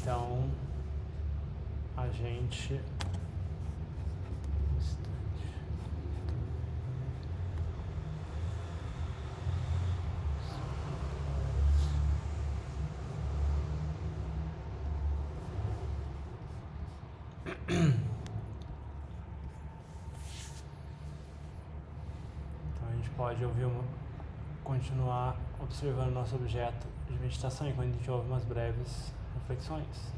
Então, a gente... Então a gente pode continuar observando nosso objeto de meditação enquanto a gente ouve umas breves reflexões.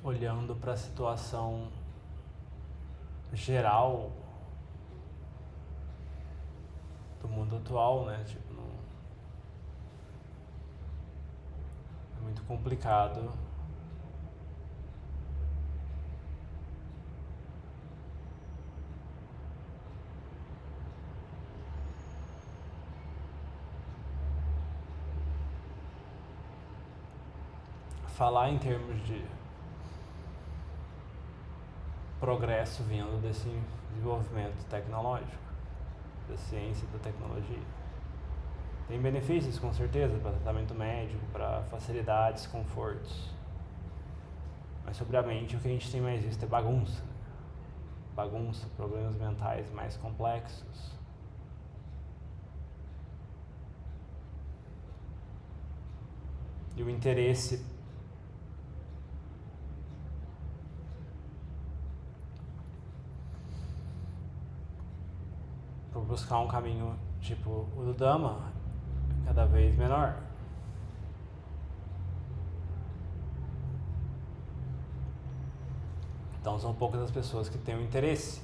Olhando para a situação geral do mundo atual, né? Tipo, é muito complicado falar em termos de progresso vindo desse desenvolvimento tecnológico, da ciência e da tecnologia. Tem benefícios, com certeza, para tratamento médico, para facilidades, confortos. Mas, sobre a mente, o que a gente tem mais visto é bagunça. Bagunça, problemas mentais mais complexos. E o interesse por buscar um caminho tipo o do Dhamma cada vez menor. Então são poucas as pessoas que têm o interesse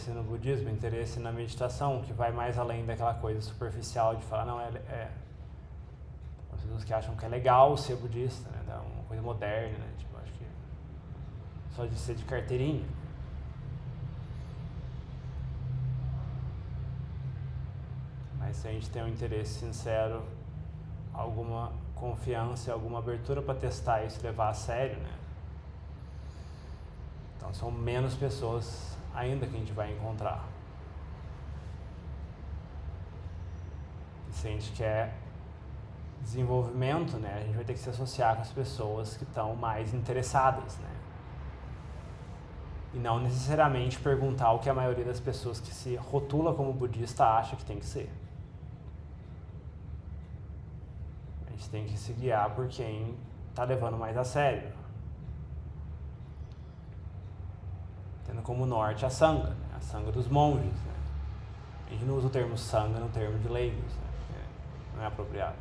no budismo, interesse na meditação, que vai mais além daquela coisa superficial de falar, não, as pessoas que acham que é legal ser budista, né? É uma coisa moderna, né? Tipo, acho que só de ser de carteirinha. Mas se a gente tem um interesse sincero, alguma confiança, alguma abertura para testar isso e levar a sério, né? Então são menos pessoas ainda que a gente vai encontrar. E se a gente quer desenvolvimento, né, a gente vai ter que se associar com as pessoas que estão mais interessadas, né? E não necessariamente perguntar o que a maioria das pessoas que se rotula como budista acha que tem que ser. A gente tem que se guiar por quem está levando mais a sério. Tendo como norte a Sangha, né? A Sangha dos monges, né? A gente não usa o termo Sangha no termo de leigos, né? Porque não é apropriado.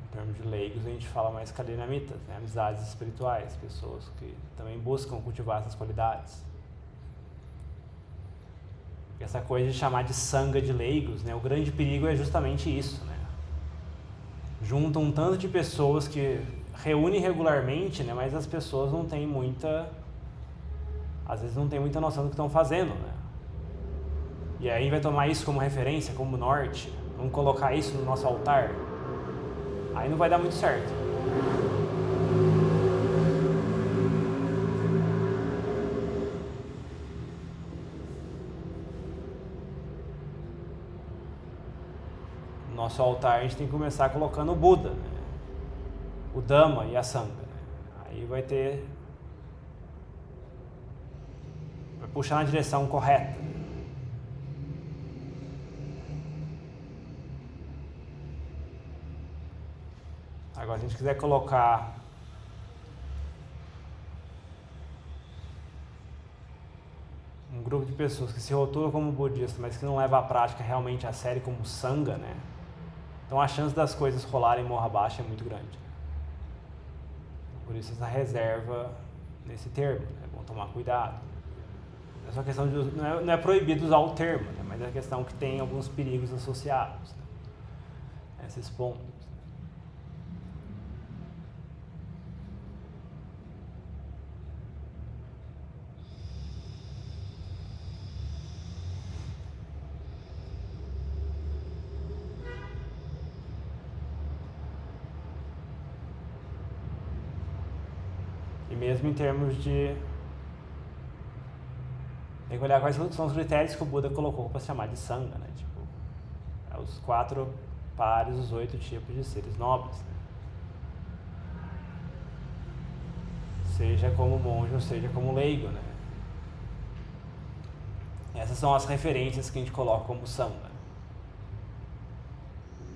No termo de leigos a gente fala mais kalyana-mitas, né? Amizades espirituais, pessoas que também buscam cultivar essas qualidades. E essa coisa de chamar de Sangha de leigos, né? O grande perigo é justamente isso, né? Juntam um tanto de pessoas que reúne regularmente, né, mas as pessoas não têm às vezes não tem muita noção do que estão fazendo, né? E aí vai tomar isso como referência, como norte, vamos colocar isso no nosso altar. Aí não vai dar muito certo. No nosso altar a gente tem que começar colocando o Buda, né? O Dhamma e a Sangha, né? Aí vai puxar na direção correta. Agora, se a gente quiser colocar um grupo de pessoas que se rotulam como budista, mas que não leva a prática realmente a sério como Sangha, né? Então a chance das coisas rolarem morra abaixo é muito grande. Por isso essa reserva nesse termo, é bom tomar cuidado. É só questão de não é proibido usar o termo, né? mas é a questão que tem alguns perigos associados, né, a esses pontos. E mesmo em termos de... Tem que olhar quais são os critérios que o Buda colocou para se chamar de Sangha, né? Tipo, os 4 pares, os 8 tipos de seres nobres, né? Seja como monge ou seja como leigo, né? Essas são as referências que a gente coloca como Sangha.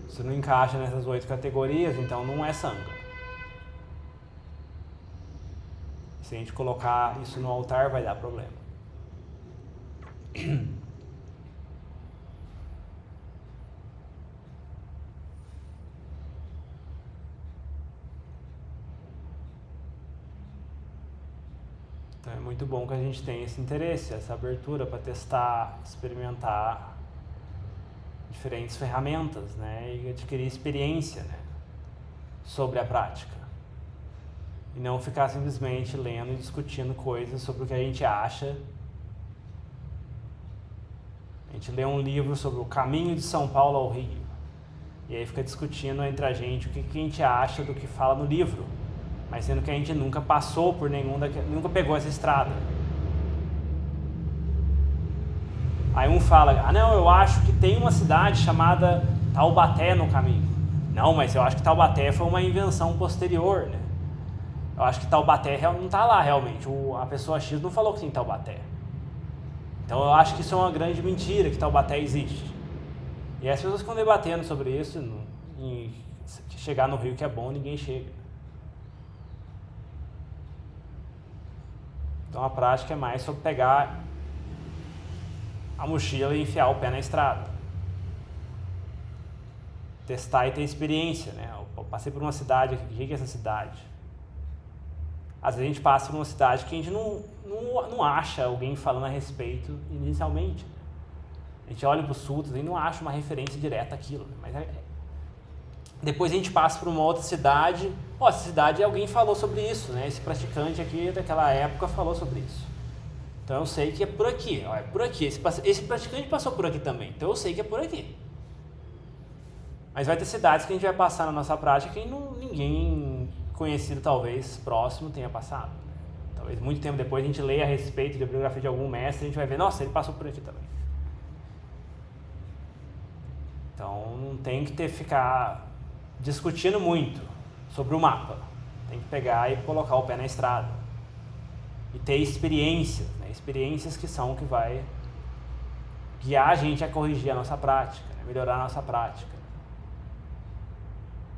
Se não encaixa nessas 8 categorias, então não é Sangha. Se a gente colocar isso no altar, vai dar problema. Então é muito bom que a gente tenha esse interesse, essa abertura para testar, experimentar diferentes ferramentas, né, e adquirir experiência, né, sobre a prática. E não ficar simplesmente lendo e discutindo coisas sobre o que a gente acha. A gente lê um livro sobre o caminho de São Paulo ao Rio. E aí fica discutindo entre a gente o que a gente acha do que fala no livro. Mas sendo que a gente nunca passou por nunca pegou essa estrada. Aí um fala, não, eu acho que tem uma cidade chamada Taubaté no caminho. Não, mas eu acho que Taubaté foi uma invenção posterior, né? Eu acho que Taubaté não está lá realmente. A pessoa X não falou que tem Taubaté. Então eu acho que isso é uma grande mentira, que Taubaté existe. E as pessoas ficam debatendo sobre isso, e chegar no Rio que é bom, ninguém chega. Então a prática é mais sobre pegar a mochila e enfiar o pé na estrada. Testar e ter experiência, né? Eu passei por uma cidade, o que é essa cidade? Às vezes a gente passa por uma cidade que a gente não acha alguém falando a respeito inicialmente. A gente olha para os sutras e não acha uma referência direta àquilo. Mas depois a gente passa por uma outra cidade, essa cidade alguém falou sobre isso, né? Esse praticante aqui daquela época falou sobre isso. Então eu sei que é por aqui, é por aqui. Esse praticante passou por aqui também, então eu sei que é por aqui. Mas vai ter cidades que a gente vai passar na nossa prática que ninguém conhecido, talvez, próximo, tenha passado. Talvez muito tempo depois a gente leia a respeito da biografia de algum mestre e a gente vai ver, nossa, ele passou por aqui também. Então não tem que ficar discutindo muito sobre o mapa. Tem que pegar e colocar o pé na estrada. E ter experiências, né? Experiências que são o que vai guiar a gente a corrigir a nossa prática, né? Melhorar a nossa prática.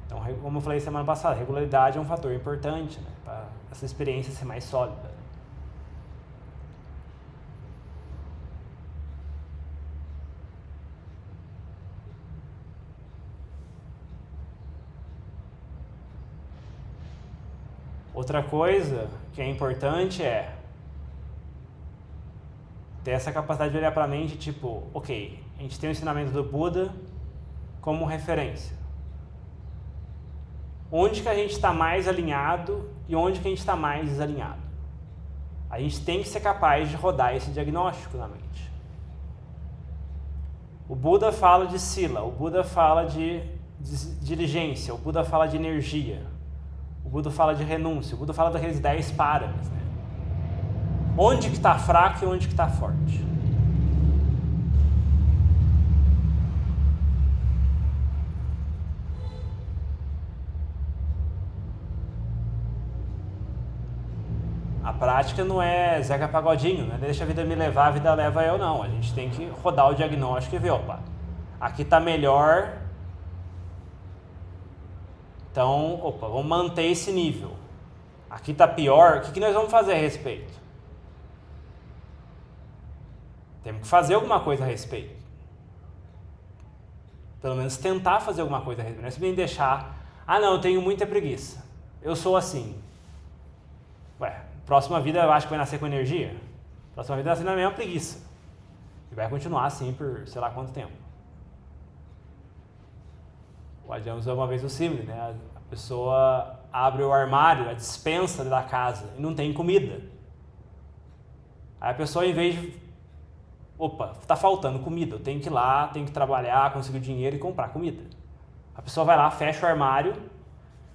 Então, como eu falei semana passada, regularidade é um fator importante, né, para essa experiência ser mais sólida. Outra coisa que é importante é ter essa capacidade de olhar para a mente, tipo, ok, a gente tem o ensinamento do Buda como referência. Onde que a gente está mais alinhado e onde que a gente está mais desalinhado. A gente tem que ser capaz de rodar esse diagnóstico na mente. O Buda fala de sila, o Buda fala de diligência, o Buda fala de energia, o Buda fala de renúncia, o Buda fala daqueles 10 paras, né? Onde que está fraco e onde que está forte. A prática não é Zeca Pagodinho, né? Deixa a vida me levar, a vida leva eu, não. A gente tem que rodar o diagnóstico e ver, opa, aqui está melhor, então, opa, vamos manter esse nível. Aqui está pior, o que nós vamos fazer a respeito? Temos que fazer alguma coisa a respeito. Pelo menos tentar fazer alguma coisa a respeito. Não é simplesmente deixar, não, eu tenho muita preguiça, eu sou assim. Próxima vida eu acho que vai nascer com energia. Próxima vida vai nascer na mesma preguiça. E vai continuar assim por sei lá quanto tempo. O Adião usou uma vez o símile, né? A pessoa abre o armário, a despensa da casa e não tem comida. Aí a pessoa, em vez de... Opa, tá faltando comida, eu tenho que ir lá, tenho que trabalhar, conseguir dinheiro e comprar comida. A pessoa vai lá, fecha o armário,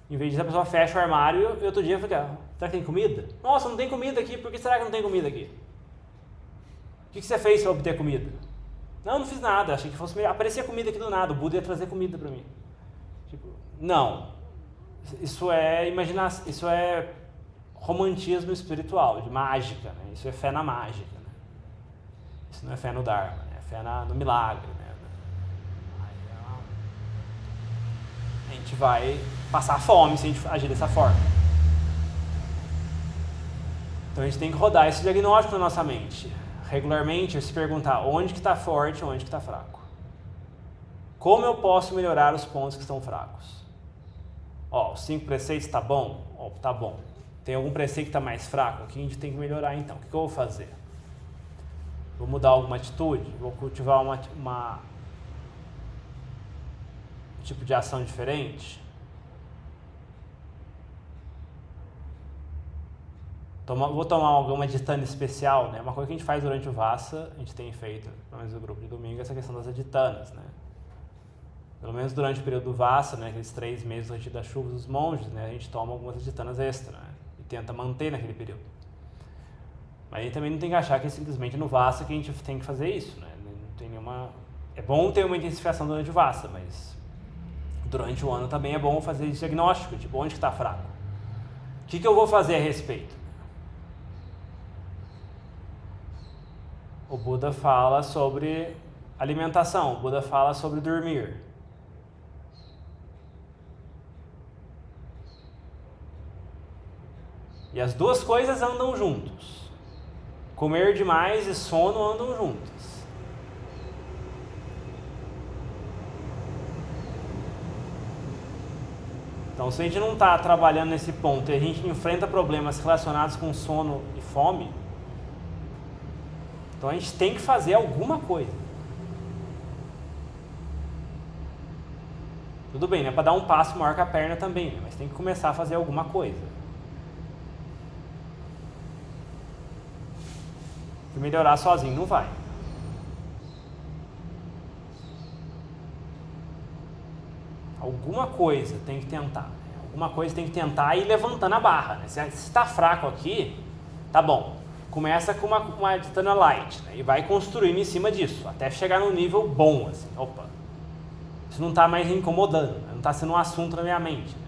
em vez disso a pessoa fecha o armário e outro dia fica, será que tem comida? Nossa, não tem comida aqui, por que será que não tem comida aqui? O que você fez para obter comida? Não fiz nada, achei que fosse melhor. Aparecia comida aqui do nada, o Buda ia trazer comida para mim. Tipo, não, isso é imaginação, isso é romantismo espiritual, de mágica, né? Isso é fé na mágica, né? Isso não é fé no Dharma, né? É fé no milagre, né? A gente vai passar fome se a gente agir dessa forma. Então a gente tem que rodar esse diagnóstico na nossa mente, regularmente, se perguntar onde que está forte e onde que está fraco. Como eu posso melhorar os pontos que estão fracos? Ó, os 5 preceitos tá bom? Ó, tá bom. Tem algum preceito que está mais fraco? Aqui a gente tem que melhorar então. O que eu vou fazer? Vou mudar alguma atitude? Vou cultivar um tipo de ação diferente? Vou tomar alguma aditana especial, né? Uma coisa que a gente faz durante o Vassa, a gente tem feito, pelo menos no grupo de domingo, essa questão das aditanas, né? Pelo menos durante o período do Vassa, né, aqueles 3 meses antes das chuvas dos monges, né, a gente toma algumas aditanas extra, né, e tenta manter naquele período. Mas a gente também não tem que achar que é simplesmente no Vassa que a gente tem que fazer isso, né? Não tem nenhuma... É bom ter uma intensificação durante o Vassa, mas durante o ano também é bom fazer esse diagnóstico, tipo, onde que está fraco? O que eu vou fazer a respeito? O Buda fala sobre alimentação, o Buda fala sobre dormir. E as duas coisas andam juntos. Comer demais e sono andam juntos. Então, se a gente não está trabalhando nesse ponto e a gente enfrenta problemas relacionados com sono e fome, então a gente tem que fazer alguma coisa. Tudo bem, né? Para dar um passo maior que a perna também, né? Mas tem que começar a fazer alguma coisa. E melhorar sozinho não vai. Alguma coisa tem que tentar. Né? Alguma coisa tem que tentar ir levantando a barra. Né? Se está fraco aqui, tá bom. Começa com uma aditana light, né? E vai construindo em cima disso, até chegar num nível bom, assim. Opa, isso não está mais me incomodando, né? Não está sendo um assunto na minha mente. Né?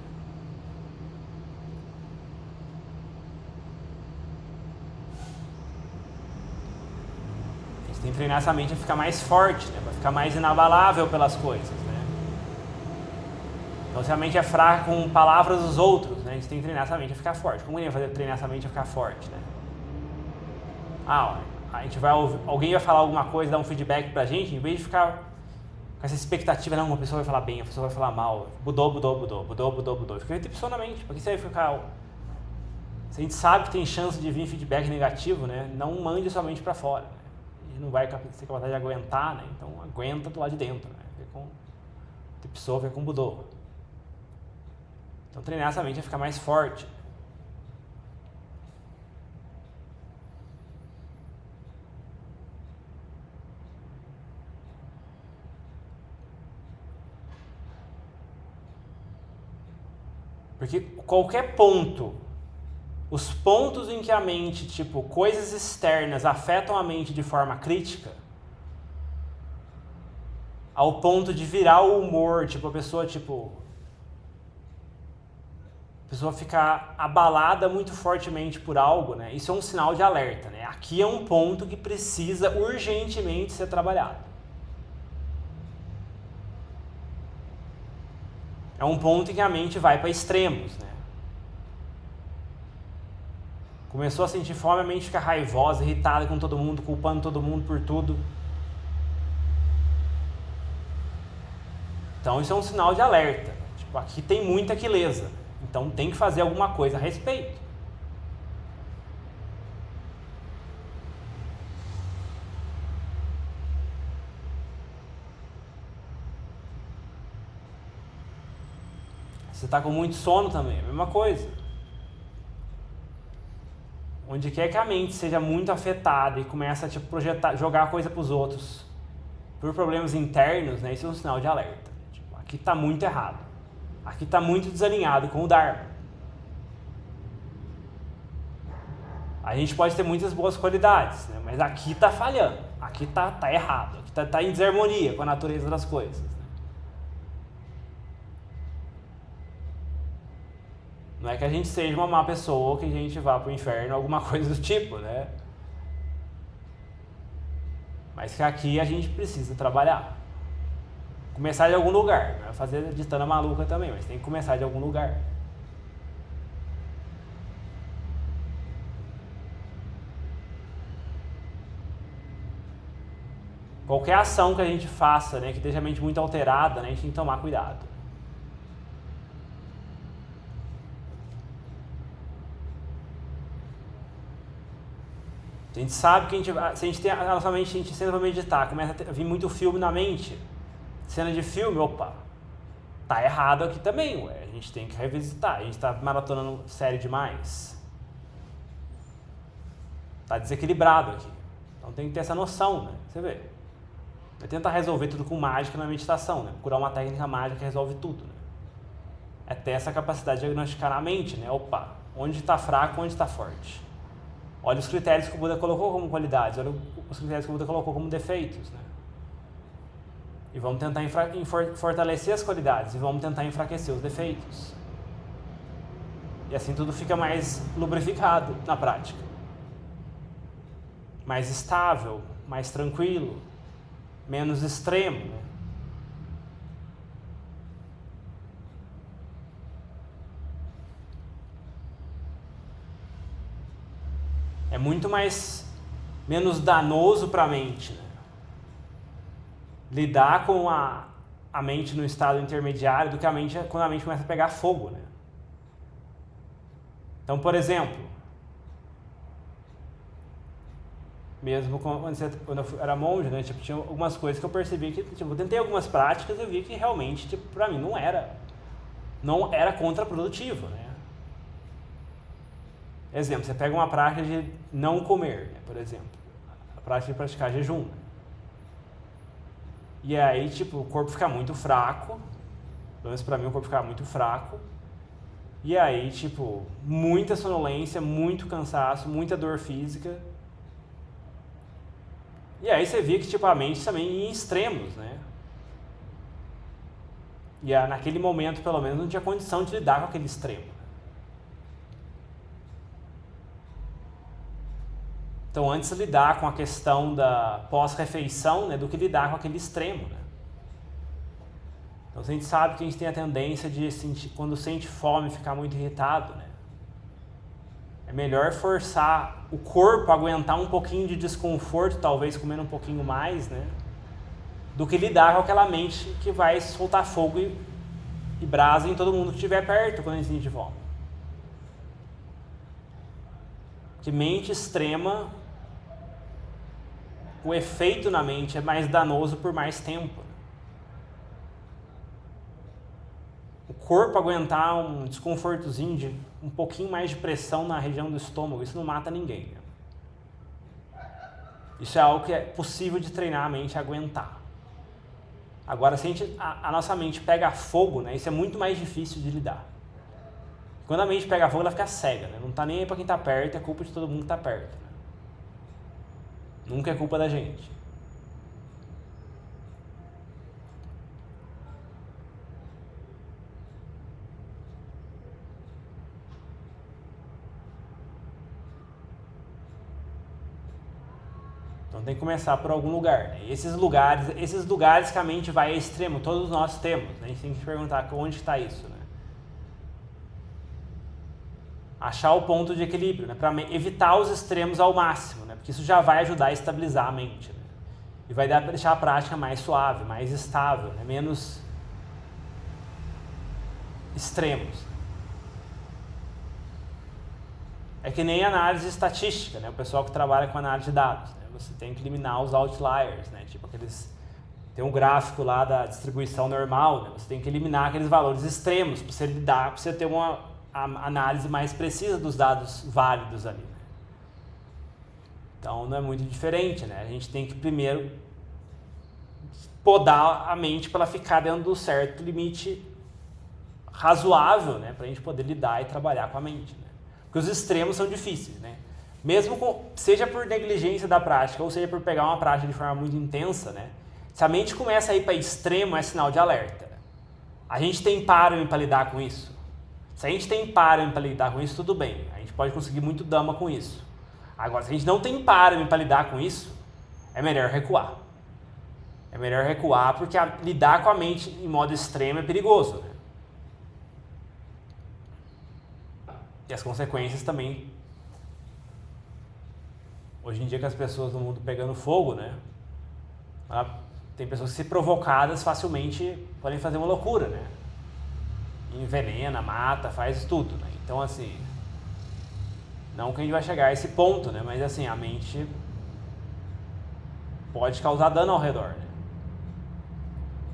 A gente tem que treinar essa mente a ficar mais forte, né? Para ficar mais inabalável pelas coisas, né? Então, se a mente é fraca com palavras dos outros, né? A gente tem que treinar essa mente a ficar forte. Como ia fazer treinar essa mente a ficar forte, né? A gente vai ouvir, alguém vai falar alguma coisa, dar um feedback pra gente, em vez de ficar com essa expectativa, não, uma pessoa vai falar bem, a pessoa vai falar mal, budou. Fica repetição na mente, por que você vai ficar... Se a gente sabe que tem chance de vir feedback negativo, né, não mande sua mente pra fora, né? A gente não vai ter capacidade de aguentar, né, então aguenta do lado de dentro, né, a pessoa vai com budou. Então treinar essa mente a ficar mais forte. Porque qualquer ponto, os pontos em que a mente, tipo, coisas externas afetam a mente de forma crítica, ao ponto de virar o humor, tipo, a pessoa ficar abalada muito fortemente por algo, né? Isso é um sinal de alerta, né? Aqui é um ponto que precisa urgentemente ser trabalhado. É um ponto em que a mente vai para extremos, né? Começou a sentir fome, a mente fica raivosa, irritada com todo mundo, culpando todo mundo por tudo. Então isso é um sinal de alerta. Tipo, aqui tem muita quileza. Então tem que fazer alguma coisa a respeito. você está com muito sono também, é a mesma coisa. Onde quer que a mente seja muito afetada e começa a tipo, projetar, jogar coisa para os outros por problemas internos, né, isso é um sinal de alerta. Tipo, aqui está muito errado. Aqui está muito desalinhado com o Dharma. A gente pode ter muitas boas qualidades, né, mas aqui está falhando. Aqui está errado. Aqui está em desarmonia com a natureza das coisas. Né? Não é que a gente seja uma má pessoa ou que a gente vá para o inferno, alguma coisa do tipo, né? Mas que aqui a gente precisa trabalhar. Começar de algum lugar. Não é fazer de tana maluca também, mas tem que começar de algum lugar. Qualquer ação que a gente faça, né, que deixa a mente muito alterada, né, a gente tem que tomar cuidado. A gente sabe que se a gente tem a nossa mente, a gente senta pra meditar, começa a vir muito filme na mente, cena de filme, opa, tá errado aqui também, ué, a gente tem que revisitar, a gente tá maratonando série demais. Tá desequilibrado aqui. Então tem que ter essa noção, né? Você vê. Não é tentar resolver tudo com mágica na meditação, né? Procurar uma técnica mágica que resolve tudo, né? É ter essa capacidade de diagnosticar na mente, né? Opa, onde está fraco, onde está forte. Olha os critérios que o Buda colocou como qualidades, olha os critérios que o Buda colocou como defeitos, né? E vamos tentar fortalecer as qualidades e vamos tentar enfraquecer os defeitos. E assim tudo fica mais lubrificado na prática. Mais estável, mais tranquilo, menos extremo, né? É muito menos danoso para a mente, né? Lidar com a mente no estado intermediário do que quando a mente começa a pegar fogo, né? Então, por exemplo, mesmo quando eu era monge, né, tipo, tinha algumas coisas que eu percebi que, tipo, eu tentei algumas práticas e eu vi que realmente, tipo, para mim não era contraprodutivo, né? Exemplo, você pega uma prática de não comer, né, por exemplo, a prática de praticar jejum. E aí, tipo, o corpo fica muito fraco, pelo menos pra mim o corpo fica muito fraco, e aí, tipo, muita sonolência, muito cansaço, muita dor física. E aí você via que, tipo, a mente também ia em extremos, né? E naquele momento, pelo menos, não tinha condição de lidar com aquele extremo. Então, antes lidar com a questão da pós-refeição, né, do que lidar com aquele extremo, né? Então, a gente sabe que a gente tem a tendência de, sentir, quando sente fome, ficar muito irritado, né? É melhor forçar o corpo a aguentar um pouquinho de desconforto, talvez comendo um pouquinho mais, né? Do que lidar com aquela mente que vai soltar fogo e brasa em todo mundo que estiver perto quando a gente sente fome. Que mente extrema, o efeito na mente é mais danoso por mais tempo. O corpo aguentar um desconfortozinho de um pouquinho mais de pressão na região do estômago, isso não mata ninguém. Né? Isso é algo que é possível de treinar a mente a aguentar. Agora, se a nossa mente pega fogo, né, isso é muito mais difícil de lidar. Quando a mente pega fogo, ela fica cega, né? Não está nem aí para quem está perto, é culpa de todo mundo que está perto. Né? Nunca é culpa da gente. Então tem que começar por algum lugar. Né? E esses lugares que a mente vai a extremo, todos nós temos. Né? A gente tem que se perguntar onde está isso. Né? Achar o ponto de equilíbrio, né? Para evitar os extremos ao máximo, né? Porque isso já vai ajudar a estabilizar a mente. Né? E vai deixar a prática mais suave, mais estável, né? Menos extremos. É que nem análise estatística, né? O pessoal que trabalha com análise de dados. Né? Você tem que eliminar os outliers, né? Tipo tem tem um gráfico lá da distribuição normal, né? Você tem que eliminar aqueles valores extremos para você lidar, para você ter uma análise mais precisa dos dados válidos ali. Né? Então não é muito diferente, né? A gente tem que primeiro podar a mente para ela ficar dentro do certo limite razoável, né? Para a gente poder lidar e trabalhar com a mente. Né? Porque os extremos são difíceis, né? Mesmo seja por negligência da prática ou seja por pegar uma prática de forma muito intensa, né? Se a mente começa a ir para extremo, é sinal de alerta. A gente tem páramo para lidar com isso? Se a gente tem páramo para lidar com isso, tudo bem. A gente pode conseguir muito dama com isso. Agora, se a gente não tem páramo para lidar com isso, é melhor recuar. É melhor recuar porque lidar com a mente em modo extremo é perigoso. Né? E as consequências também. Hoje em dia, com as pessoas no mundo pegando fogo, né? Tem pessoas que, se provocadas, facilmente podem fazer uma loucura, né? Envenena, mata, faz tudo, né? Então, assim, não que a gente vai chegar a esse ponto, né? Mas, assim, a mente pode causar dano ao redor, né?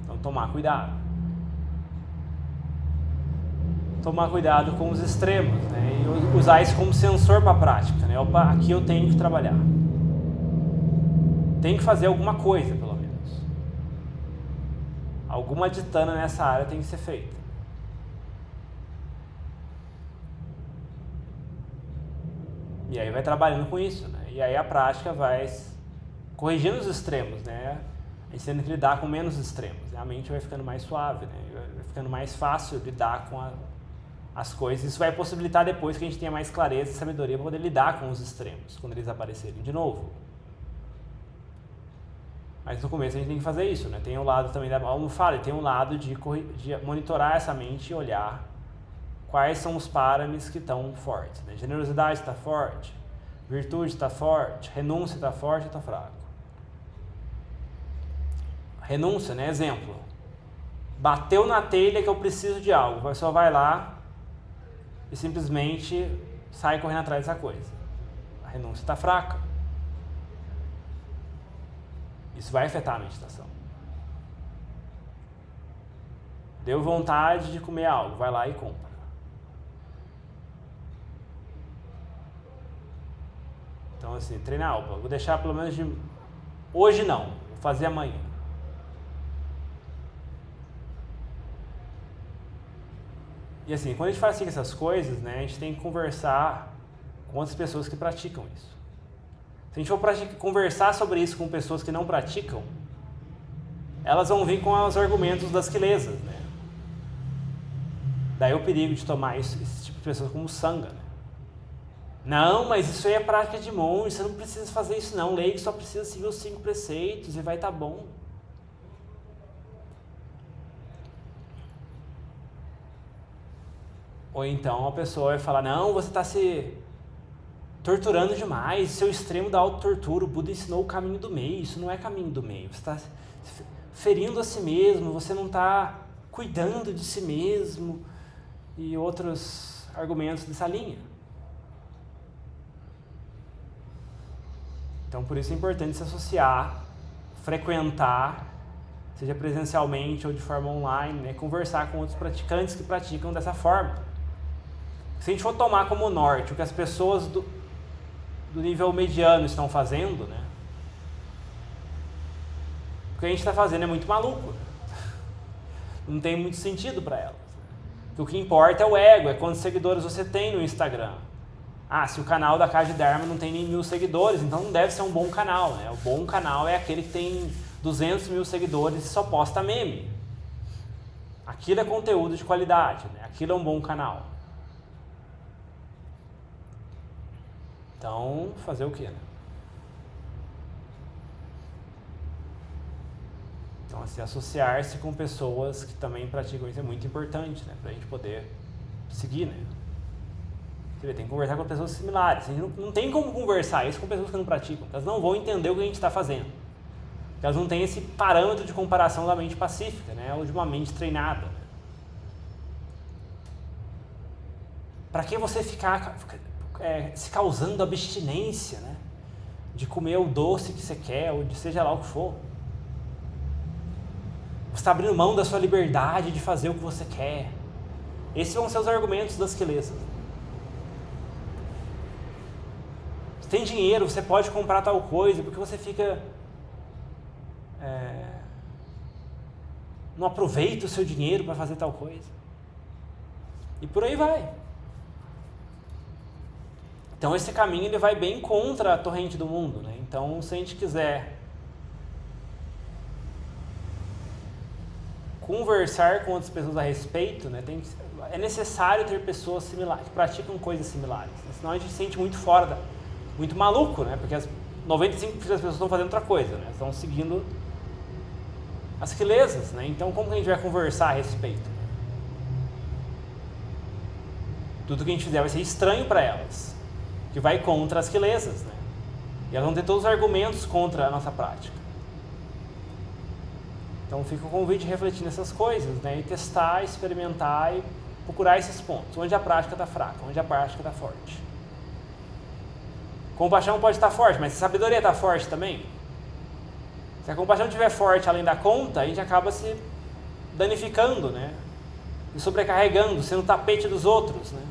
Então, tomar cuidado. Tomar cuidado com os extremos, né? E usar isso como sensor para a prática, né? Opa, aqui eu tenho que trabalhar. Tenho que fazer alguma coisa, pelo menos. Alguma ditana nessa área tem que ser feita. E aí vai trabalhando com isso, né? E aí a prática vai corrigindo os extremos, né? A gente tem que lidar com menos extremos. Né? A mente vai ficando mais suave, né? Vai ficando mais fácil lidar com as coisas. Isso vai possibilitar depois que a gente tenha mais clareza e sabedoria para poder lidar com os extremos, quando eles aparecerem de novo. Mas no começo a gente tem que fazer isso, né? Tem um lado também da almofada, tem um lado de monitorar essa mente e olhar quais são os parâmetros que estão fortes. Né? Generosidade está forte, virtude está forte, renúncia está forte ou está fraco. Renúncia, né? Exemplo. Bateu na telha que eu preciso de algo, a pessoa vai lá e simplesmente sai correndo atrás dessa coisa. A renúncia está fraca. Isso vai afetar a meditação. Deu vontade de comer algo, vai lá e compra. Então, assim, treinar, vou deixar pelo menos de... Hoje não, vou fazer amanhã. E assim, quando a gente faz assim essas coisas, né, a gente tem que conversar com outras pessoas que praticam isso. Se a gente for conversar sobre isso com pessoas que não praticam, elas vão vir com os argumentos das quilesas, né? Daí o perigo de tomar esse tipo de pessoas como sanga, né? Não, mas isso aí é prática de monge, você não precisa fazer isso não, leigo só precisa seguir os 5 preceitos e vai estar bom. Ou então a pessoa vai falar, não, você está se torturando demais, seu extremo da autotortura, o Buda ensinou o caminho do meio, isso não é caminho do meio, você está ferindo a si mesmo, você não está cuidando de si mesmo e outros argumentos dessa linha. Então por isso é importante se associar, frequentar, seja presencialmente ou de forma online, né, conversar com outros praticantes que praticam dessa forma. Se a gente for tomar como norte o que as pessoas do nível mediano estão fazendo, né? O que a gente está fazendo é muito maluco. Não tem muito sentido para elas. O que importa é o ego, é quantos seguidores você tem no Instagram. Ah, se o canal da Casa de Dharma não tem nem 1000 seguidores, então não deve ser um bom canal, né? O bom canal é aquele que tem 200 mil seguidores e só posta meme. Aquilo é conteúdo de qualidade, né? Aquilo é um bom canal. Então, fazer o quê, né? Então, assim, associar-se com pessoas que também praticam isso é muito importante, né? Pra gente poder seguir, né? Você tem que conversar com pessoas similares. A gente não tem como conversar isso com pessoas que não praticam. Elas não vão entender o que a gente está fazendo. Elas não têm esse parâmetro de comparação da mente pacífica, né? Ou de uma mente treinada. Né? Para que você ficar se causando abstinência, né? De comer o doce que você quer, ou de seja lá o que for. Você está abrindo mão da sua liberdade de fazer o que você quer. Esses vão ser os argumentos das quelesas. Você tem dinheiro, você pode comprar tal coisa, porque você fica... não aproveita o seu dinheiro para fazer tal coisa. E por aí vai. Então esse caminho ele vai bem contra a corrente do mundo, né? Então se a gente quiser conversar com outras pessoas a respeito, né, é necessário ter pessoas similares, que praticam coisas similares. Né? Senão a gente se sente muito fora, muito maluco, né? Porque 95% das pessoas estão fazendo outra coisa, né? Estão seguindo as quelesas, né? Então como que a gente vai conversar a respeito? Tudo que a gente fizer vai ser estranho para elas, que vai contra as quelesas, né? E elas vão ter todos os argumentos contra a nossa prática. Então fica o convite de refletir nessas coisas, né? E testar, experimentar e procurar esses pontos. Onde a prática está fraca, onde a prática está forte. Compaixão pode estar forte, mas se a sabedoria está forte também. Se a compaixão estiver forte além da conta, a gente acaba se danificando, né? E sobrecarregando, sendo tapete dos outros, né?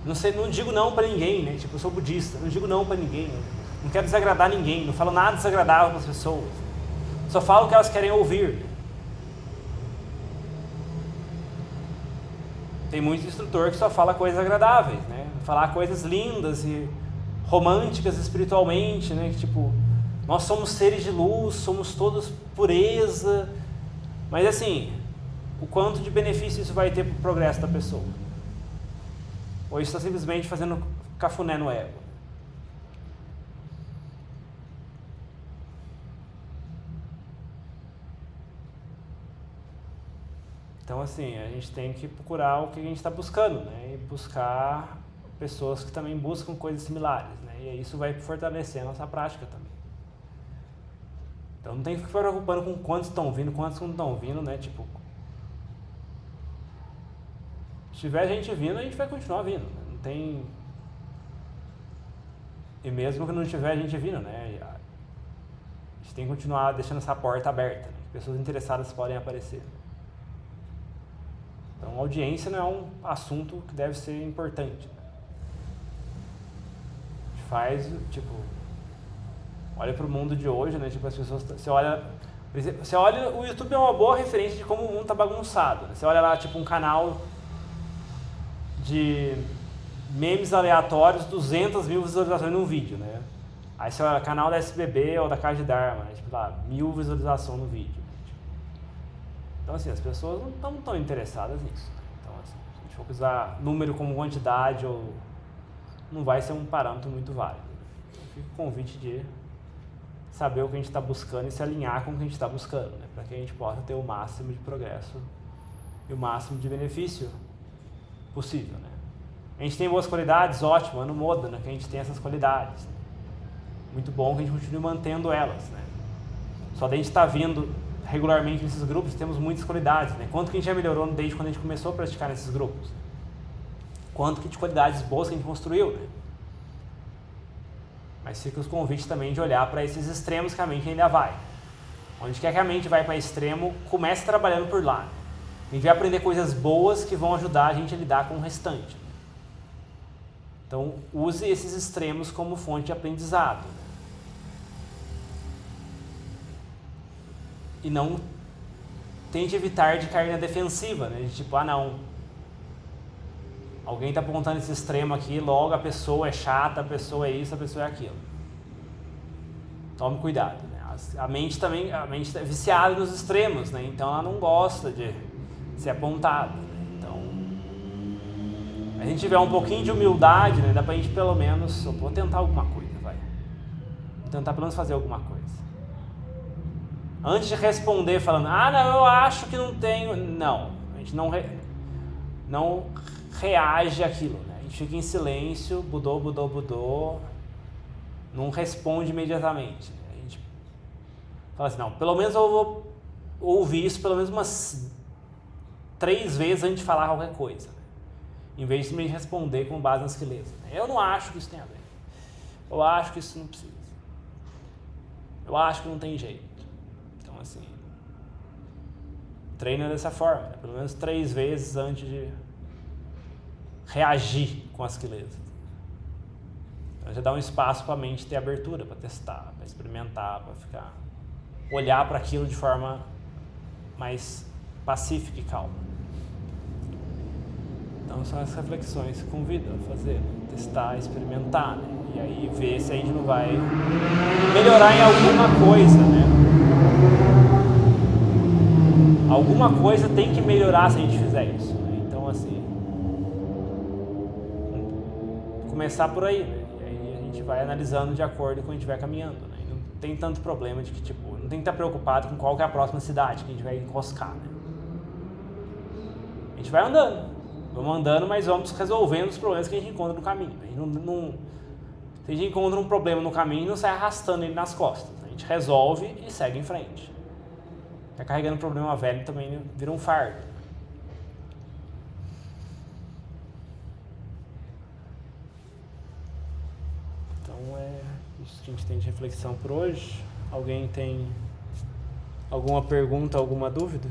Não digo não para ninguém, né? Tipo, eu sou budista, não digo não para ninguém, né? Não quero desagradar ninguém, não falo nada desagradável para as pessoas. Só falo o que elas querem ouvir. Tem muito instrutor que só fala coisas agradáveis, né? Falar coisas lindas e românticas espiritualmente, né? Que, tipo, nós somos seres de luz, somos todos pureza. Mas assim, o quanto de benefício isso vai ter para o progresso da pessoa? Ou isso está simplesmente fazendo cafuné no ego? Então, assim, a gente tem que procurar o que a gente está buscando, né? E buscar pessoas que também buscam coisas similares, né? E isso vai fortalecer a nossa prática também. Então, não tem que ficar preocupando com quantos estão vindo, quantos não estão vindo, né? Tipo, se tiver gente vindo, a gente vai continuar vindo, né? Não tem... E mesmo que não tiver gente vindo, né? A gente tem que continuar deixando essa porta aberta, né? Pessoas interessadas podem aparecer. Então, audiência não é um assunto que deve ser importante. A gente faz, tipo, olha para o mundo de hoje, né? Tipo, as pessoas, você olha, o YouTube é uma boa referência de como o mundo tá bagunçado, né? Você olha lá, tipo, um canal de memes aleatórios, 200 mil visualizações num vídeo, né? Aí você olha canal da SBB ou da Casa de Dharma, né? Tipo, lá, 1000 visualizações no vídeo. Então, assim, as pessoas não estão tão interessadas nisso. Então, assim, se a gente for usar número como quantidade, ou não vai ser um parâmetro muito válido. Então, fica o convite de saber o que a gente está buscando e se alinhar com o que a gente está buscando, né? Para que a gente possa ter o máximo de progresso e o máximo de benefício possível, né? A gente tem boas qualidades, ótimo, não muda, né? Que a gente tem essas qualidades. Né? Muito bom que a gente continue mantendo elas, né? Só da gente estar vindo regularmente nesses grupos, temos muitas qualidades, né? Quanto que a gente já melhorou desde quando a gente começou a praticar nesses grupos? Quanto que de qualidades boas que a gente construiu, né? Mas fica os convites também de olhar para esses extremos que a mente ainda vai. Onde quer que a mente vai para extremo, comece trabalhando por lá. A gente vai aprender coisas boas que vão ajudar a gente a lidar com o restante. Então, use esses extremos como fonte de aprendizado. E não tente evitar de cair na defensiva, né? De tipo, não, alguém está apontando esse extremo aqui, logo a pessoa é chata, a pessoa é isso, a pessoa é aquilo. Tome cuidado, né? A mente é viciada nos extremos, né? Então ela não gosta de ser apontada, né? Então, a gente tiver um pouquinho de humildade, né? Dá pra gente pelo menos, eu vou tentar alguma coisa, vai. Vou tentar pelo menos fazer alguma coisa. Antes de responder falando, não, eu acho que não tenho... Não, a gente não reage àquilo, né? A gente fica em silêncio, budou, não responde imediatamente. A gente fala assim, não, pelo menos eu vou ouvir isso pelo menos umas 3 vezes antes de falar qualquer coisa, né? Em vez de me responder com base nas quelesas. Eu não acho que isso tem a ver. Eu acho que isso não precisa. Eu acho que não tem jeito. Assim, treina dessa forma, né? Pelo menos 3 vezes antes de reagir com as quilesas. Então já dá um espaço para a mente ter abertura, para testar, para experimentar, para olhar para aquilo de forma mais pacífica e calma. Então são as reflexões que convido a fazer, né? Testar, experimentar, né? E aí ver se a gente não vai melhorar em alguma coisa, né? Alguma coisa tem que melhorar se a gente fizer isso, né? Então assim, começar por aí, né? E aí a gente vai analisando de acordo com a gente vai caminhando, né? E não tem tanto problema de que, tipo, não tem que estar preocupado com qual que é a próxima cidade que a gente vai encoscar, né? A gente vai andando. Vamos andando, mas vamos resolvendo os problemas que a gente encontra no caminho. A gente se a gente encontra um problema no caminho, não sai arrastando ele nas costas. A gente resolve e segue em frente. Ficar carregando problema velho também vira um fardo. Então é isso que a gente tem de reflexão por hoje. Alguém tem alguma pergunta, alguma dúvida?